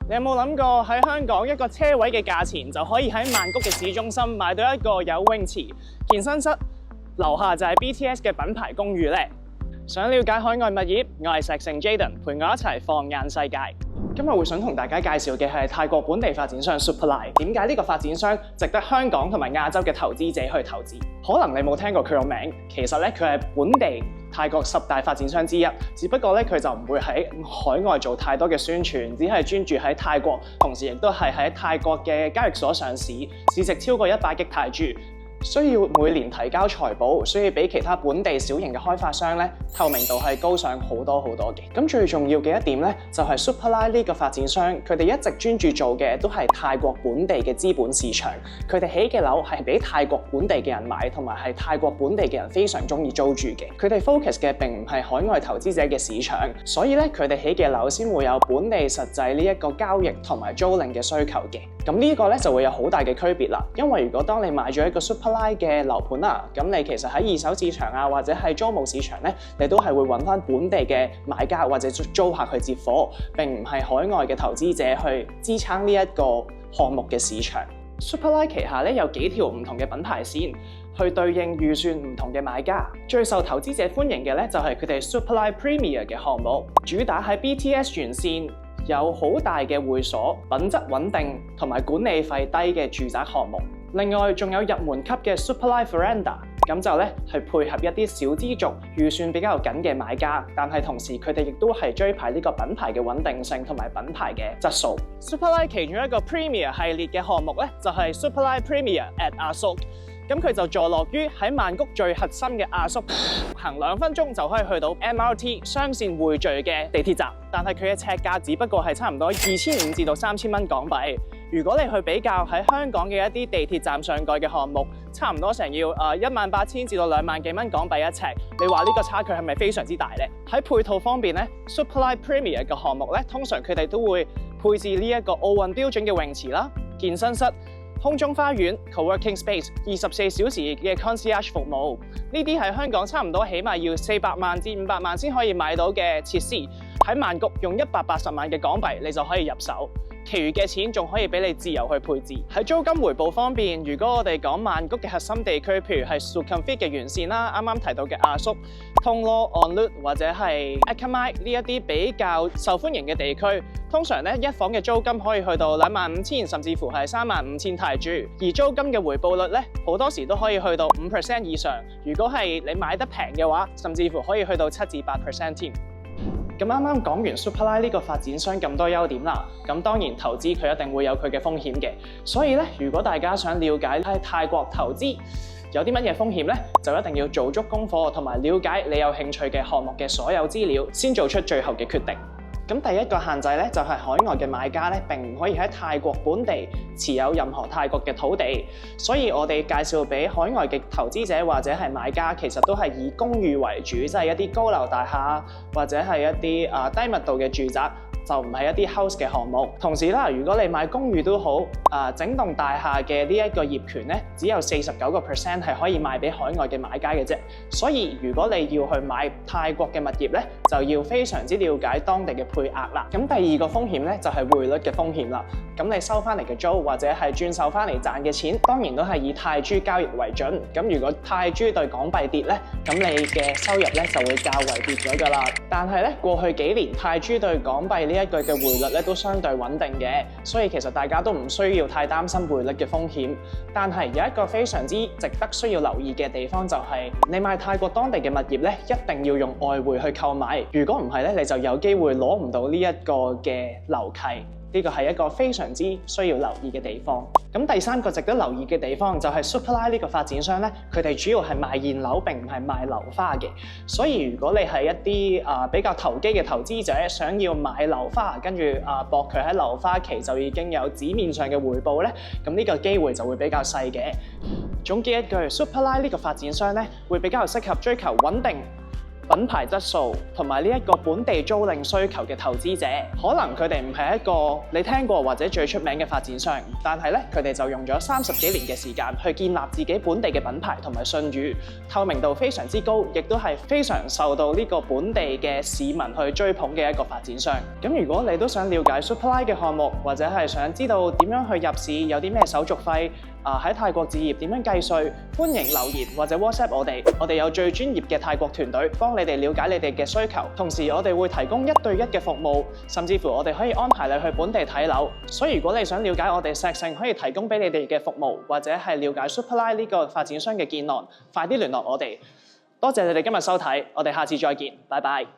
你有冇諗過喺香港一個車位嘅價錢就可以喺曼谷嘅市中心買到一個有泳池、健身室，樓下就係 BTS 嘅品牌公寓呢？想了解海外物業，我係石城 Jaden， 陪我一齊放眼世界。今日會想同大家介紹嘅係泰國本地發展商 Supplife。點解呢個發展商值得香港同埋亞洲嘅投資者去投資？可能你冇聽過佢個名，其實咧佢係本地泰國10大發展商之一。只不過咧佢就唔會喺海外做太多嘅宣傳，只係專注喺泰國，同時亦都係喺泰國嘅交易所上市，市值超過100億泰銖。需要每年提交財報，所以比其他本地小型嘅開發商咧，透明度係高上好多嘅。咁最重要嘅一點咧，就係 Supplife 呢個發展商，佢哋一直專注做嘅都係泰國本地嘅資本市場。佢哋起嘅樓係俾泰國本地嘅人買，同埋係泰國本地嘅人非常中意租住嘅。佢哋 focus 嘅並唔係海外投資者嘅市場，所以咧佢哋起嘅樓先會有本地實際呢一個交易同埋租賃嘅需求嘅。咁呢個咧就會有好大嘅區別啦。因為如果當你買咗一個 Supplife嘅樓盤啦，咁你其實喺二手市場啊，或者係租務市場咧，你都係會揾翻本地嘅買家或者租客去接貨，並唔係海外嘅投資者去支撐呢一個項目嘅市場。Supplife 旗下咧有幾條唔同嘅品牌線，去對應預算唔同嘅買家。最受投資者歡迎嘅咧就係佢哋 Supplife Premier 嘅項目，主打喺 BTS 沿線，有好大嘅會所，品質穩定同埋管理費低嘅住宅項目。另外仲有入門級嘅 Supplife Veranda， 咁就咧係配合一啲小資族預算比較緊嘅買家，但係同時佢哋亦都係追求呢個品牌嘅穩定性同埋品牌嘅質素。Supplife 其中一個 Premier 系列嘅項目咧，就係 Supplife Premier at Asok。咁佢就坐落於喺曼谷最核心嘅阿叔，行2分鐘就可以去到 MRT 雙線匯聚嘅地鐵站，但係佢嘅尺價只不過係差唔多2500至到3000蚊港幣。如果你去比較喺香港嘅一啲地鐵站上蓋嘅項目，差唔多成要18000至到2萬幾蚊港幣一尺，你話呢個差距係咪非常之大呢？喺配套方面咧 ，Supplife Premier 嘅項目咧，通常佢哋都會配置呢一個奧運標準嘅泳池啦、健身室、空中花園、co-working space、24小時嘅 concierge 服務，呢啲係香港差唔多起碼要400萬至500萬先可以買到嘅設施，喺曼谷用180萬嘅港幣你就可以入手，其餘嘅錢仲可以俾你自由去配置。喺租金回報方面，如果我哋講曼谷嘅核心地區，譬如係 Sukhumvit 嘅沿線啦，啱啱提到嘅阿叔、Thong Lo、On Lut 或者係 Ekka Mai 呢一啲比較受歡迎嘅地區，通常咧一房嘅租金可以去到25000甚至乎係35000泰銖，而租金嘅回報率咧好多時都可以去到5% 以上。如果係你買得平嘅話，甚至乎可以去到7至8% 添。咁啱啱講完 Supplife 呢個發展商咁多優點啦，咁當然投資佢一定會有佢嘅風險嘅。所以咧，如果大家想了解喺泰國投資有啲乜嘢風險咧，就一定要做足功課同埋了解你有興趣嘅項目嘅所有資料，先做出最後嘅決定。咁第一個限制咧，就係海外嘅買家咧並唔可以喺泰國本地持有任何泰國嘅土地，所以我哋介紹俾海外嘅投資者或者係買家，其實都係以公寓為主，即係一啲高樓大廈或者係一啲低密度嘅住宅，就唔係一啲 house 嘅項目。同時啦，如果你買公寓都好，整棟大廈嘅呢一個業權咧，只有49% 係可以賣俾海外嘅買家嘅啫。所以如果你要去買泰國嘅物業咧，就要非常之了解當地嘅配額啦。咁第二個風險咧就係匯率嘅風險啦。咁你收翻嚟嘅租或者係轉售翻嚟賺嘅錢，當然都係以泰銖交易為準。咁如果泰銖對港幣跌咧，咁你嘅收入咧就會較為跌咗㗎啦。但係咧過去幾年泰銖對港幣呢一句嘅匯率咧都相對穩定嘅，所以其實大家都唔需要太擔心匯率嘅風險。但係有一個非常之值得需要留意嘅地方就係，你買泰國當地嘅物業咧，一定要用外匯去購買。如果唔係咧，你就有機會攞唔到呢一個嘅樓契。呢個係一個非常之需要留意嘅地方。咁第三個值得留意嘅地方就係 Supplife 呢個發展商咧，佢哋主要係賣現樓並唔係賣樓花嘅。所以如果你係一啲比較投機嘅投資者，想要買樓花，跟住博佢喺樓花期就已經有紙面上嘅回報咧，咁呢個機會就會比較細嘅。總結一句 ，Supplife 呢個發展商咧會比較適合追求穩定、品牌質素同埋呢一個本地租賃需求嘅投資者。可能佢哋唔係一個你聽過或者最出名嘅發展商，但係咧佢哋就用咗30幾年嘅時間去建立自己本地嘅品牌同埋信譽，透明度非常之高，亦都係非常受到呢個本地嘅市民去追捧嘅一個發展商。咁如果你都想了解 Supplies 嘅項目，或者係想知道點樣去入市，有啲咩手續費，喺泰國置業點樣計稅，歡迎留言或者 WhatsApp 我哋有最專業嘅泰國團隊幫你哋了解你哋嘅需求，同時我哋會提供1對1嘅服務，甚至乎我哋可以安排你去本地睇樓。所以如果你想了解我哋石盛可以提供俾你哋嘅服務，或者係了解 Supplies 呢個發展商嘅建案，快啲聯絡我哋。多謝你哋今日收睇，我哋下次再見，拜拜。